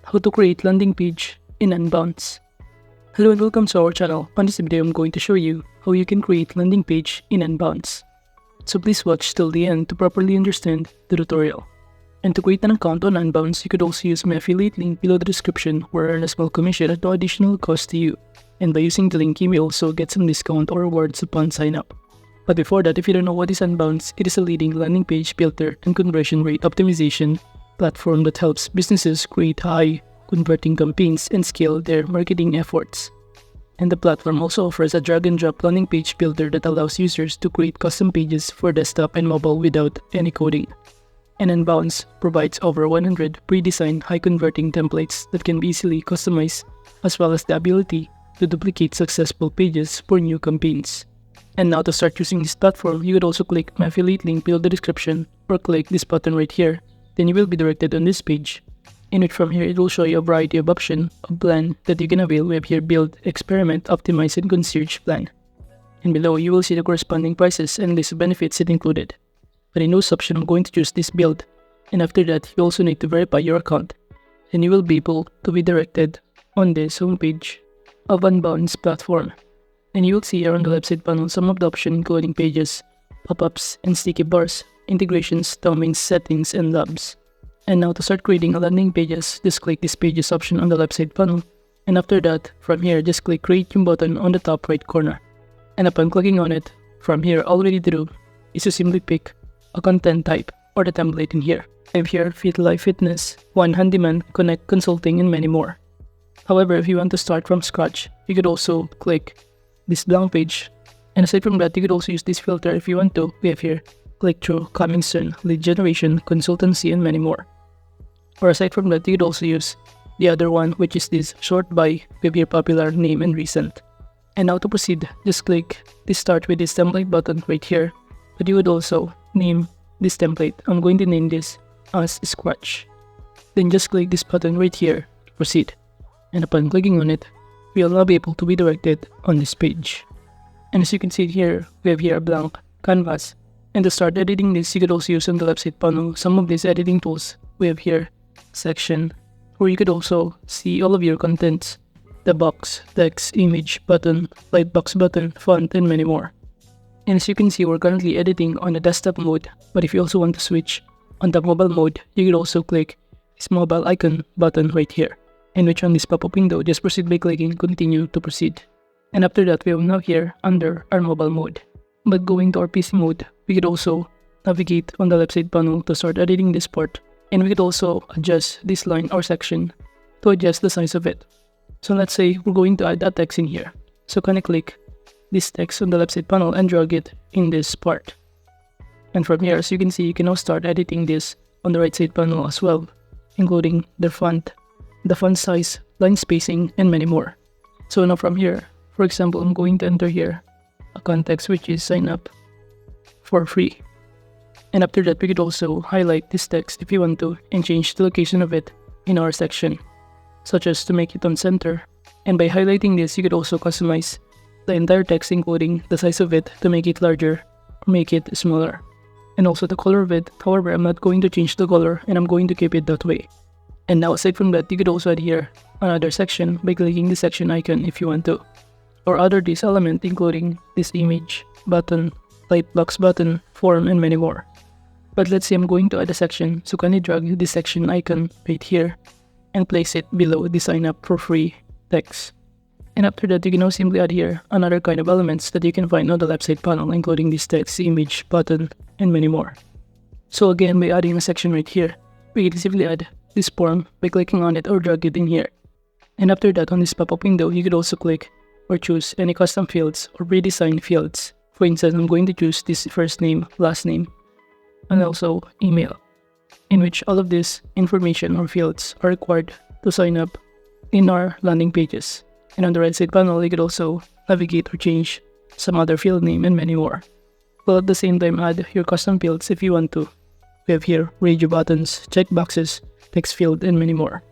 how to create landing page in Unbounce. Hello and welcome to our channel. On this video, I'm going to show you how you can create landing page in Unbounce. So please watch till the end to properly understand the tutorial. And to create an account on Unbounce, you could also use my affiliate link below the description where I earn a small commission at no additional cost to you. And by using the link, you may also get some discount or rewards upon sign up. But before that, if you don't know what is Unbounce, it is a leading landing page builder and conversion rate optimization platform that helps businesses create high converting campaigns and scale their marketing efforts. And the platform also offers a drag and drop landing page builder that allows users to create custom pages for desktop and mobile without any coding. And Unbounce provides over 100 pre-designed high converting templates that can be easily customized, as well as the ability to duplicate successful pages for new campaigns. And now to start using this platform, you could also click my affiliate link below the description or click this button right here. Then you will be directed on this page, in which from here it will show you a variety of options of plan that you can avail. We have here build, experiment, optimize, and concierge plan. And below you will see the corresponding prices and list of benefits it included. But in this option, I'm going to choose this build, and after that you also need to verify your account. Then you will be able to be directed on this homepage of Unbounce platform. And you will see here on the website panel some of the options including pages, pop-ups, and sticky bars, integrations, domains, settings, and labs. And now to start creating a landing pages, just click this pages option on the website panel. And after that, from here, just click create new button on the top right corner. And upon clicking on it, from here, all we need to do is to simply pick a content type or the template in here. I have here Fit Life Fitness, One Handyman, Connect Consulting, and many more. However, if you want to start from scratch, you could also click this blank page. And aside from that, you could also use this filter if you want to. We have here click-through, coming soon, lead generation, consultancy, and many more. Or aside from that, you could also use the other one, which is this short by, we have here popular, name, and recent. And now to proceed, just click this start with this template button right here. But you would also name this template. I'm going to name this as Scratch. Then just click this button right here to proceed. And upon clicking on it, we will now be able to be directed on this page. And as you can see here, we have here a blank canvas. And to start editing this, you could also use on the website panel some of these editing tools. We have here section, where you could also see all of your contents, the box, text, image, button, lightbox button, font, and many more. And as you can see, we're currently editing on the desktop mode, but if you also want to switch on the mobile mode, you could also click this mobile icon button right here, in which on this pop-up window, just proceed by clicking continue to proceed. And after that, we are now here under our mobile mode. But going to our PC mode, we could also navigate on the website panel to start editing this part. And we could also adjust this line or section to adjust the size of it. So let's say we're going to add a text in here. So can I click this text on the website panel and drag it in this part. And from here, as you can see, you can now start editing this on the right side panel as well, including the font size, line spacing, and many more. So now from here, for example, I'm going to enter here a context which is sign up for free. And after that, we could also highlight this text if you want to and change the location of it in our section, such as to make it on center. And by highlighting this, you could also customize the entire text, including the size of it to make it larger or make it smaller. And also the color of it. However, I'm not going to change the color and I'm going to keep it that way. And now aside from that, you could also add here another section by clicking the section icon if you want to. Or other this element, including this image, button, lightbox button, form, and many more. But let's say I'm going to add a section, so can I drag this section icon right here and place it below the sign up for free text. And after that, you can now simply add here another kind of elements that you can find on the website panel, including this text, image, button, and many more. So again, by adding a section right here, we can simply add this form by clicking on it or drag it in here. And after that, on this pop-up window, you could also click or choose any custom fields or pre-designed fields. For instance, I'm going to choose this first name, last name, and also email, in which all of this information or fields are required to sign up in our landing pages. And on the right side panel, you could also navigate or change some other field name and many more. Well, at the same time, add your custom fields if you want to. We have here radio buttons, checkboxes, text field, and many more.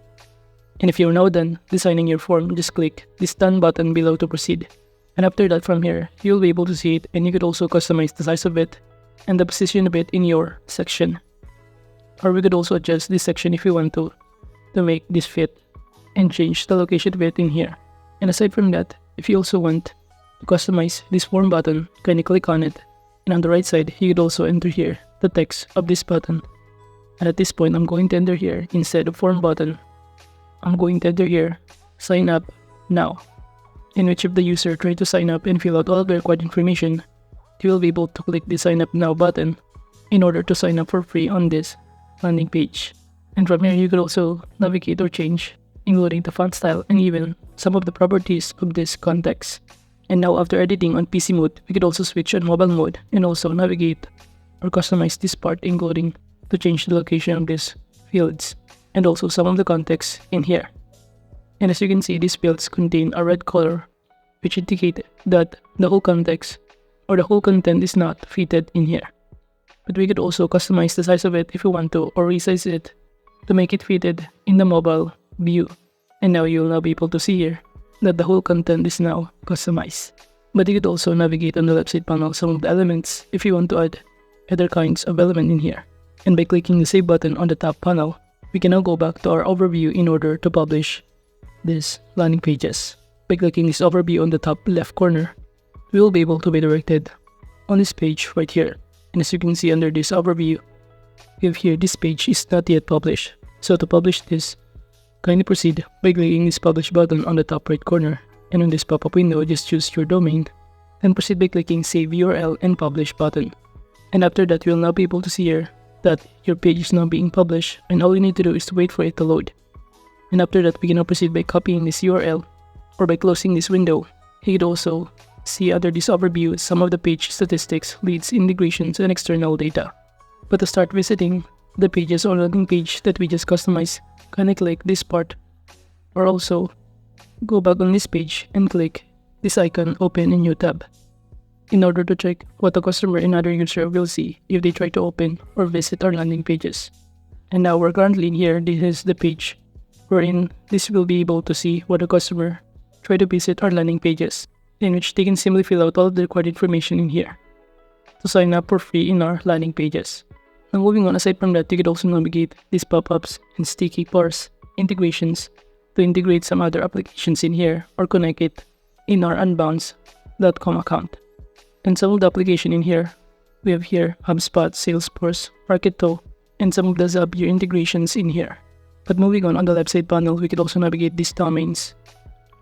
And if you're now done designing your form, just click this done button below to proceed. And after that, from here, you'll be able to see it, and you could also customize the size of it and the position of it in your section. Or we could also adjust this section if you want to make this fit and change the location of it in here. And aside from that, if you also want to customize this form button, kindly click on it. And on the right side, you could also enter here the text of this button. And at this point, I'm going to enter here, instead of form button, I'm going to enter here, sign up now. In which if the user tries to sign up and fill out all of the required information, you will be able to click the sign up now button in order to sign up for free on this landing page. And from here, you could also navigate or change, including the font style and even some of the properties of this context. And now after editing on PC mode, we could also switch on mobile mode and also navigate or customize this part, including to change the location of these fields and also some of the context in here. And as you can see, these fields contain a red color, which indicate that the whole context or the whole content is not fitted in here. But we could also customize the size of it if you want to, or resize it to make it fitted in the mobile view. And now you'll now be able to see here that the whole content is now customized. But you could also navigate on the left side panel some of the elements if you want to add other kinds of element in here. And by clicking the save button on the top panel, we can now go back to our overview in order to publish these landing pages. By clicking this overview on the top left corner, we will be able to be directed on this page right here. And as you can see under this overview, we have here this page is not yet published. So to publish this, kindly proceed by clicking this publish button on the top right corner. And on this pop-up window, just choose your domain. Then proceed by clicking save URL and publish button. And after that, you'll now be able to see here that your page is now being published, and all you need to do is to wait for it to load. And after that, we can now proceed by copying this URL, or by closing this window. You can also see under this overview some of the page statistics, leads, integrations, and external data. But to start visiting the pages or landing page that we just customized, kindly click this part, or also go back on this page and click this icon, open a new tab, in order to check what the customer and other user will see if they try to open or visit our landing pages. And now we're currently in here. This is the page wherein this will be able to see what the customer try to visit our landing pages, in which they can simply fill out all of the required information in here to sign up for free in our landing pages. Now moving on, aside from that, you could also navigate these pop-ups and sticky bars integrations to integrate some other applications in here or connect it in our Unbounce.com account. And some of the application in here, we have here HubSpot, Salesforce, Marketo, and some of the Zapier integrations in here. But moving on the left side panel, we could also navigate these domains,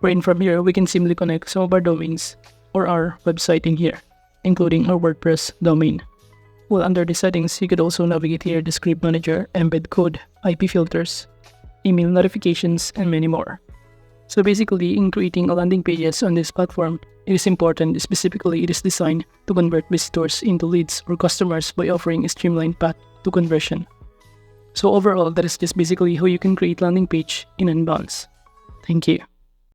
wherein from here, we can simply connect some of our domains or our website in here, including our WordPress domain. Well, under the settings, you could also navigate here the script manager, embed code, IP filters, email notifications, and many more. So basically, in creating a landing pages on this platform, it is important, specifically it is designed to convert visitors into leads or customers by offering a streamlined path to conversion. So overall, that is just basically how you can create landing page in Unbounce. Thank you.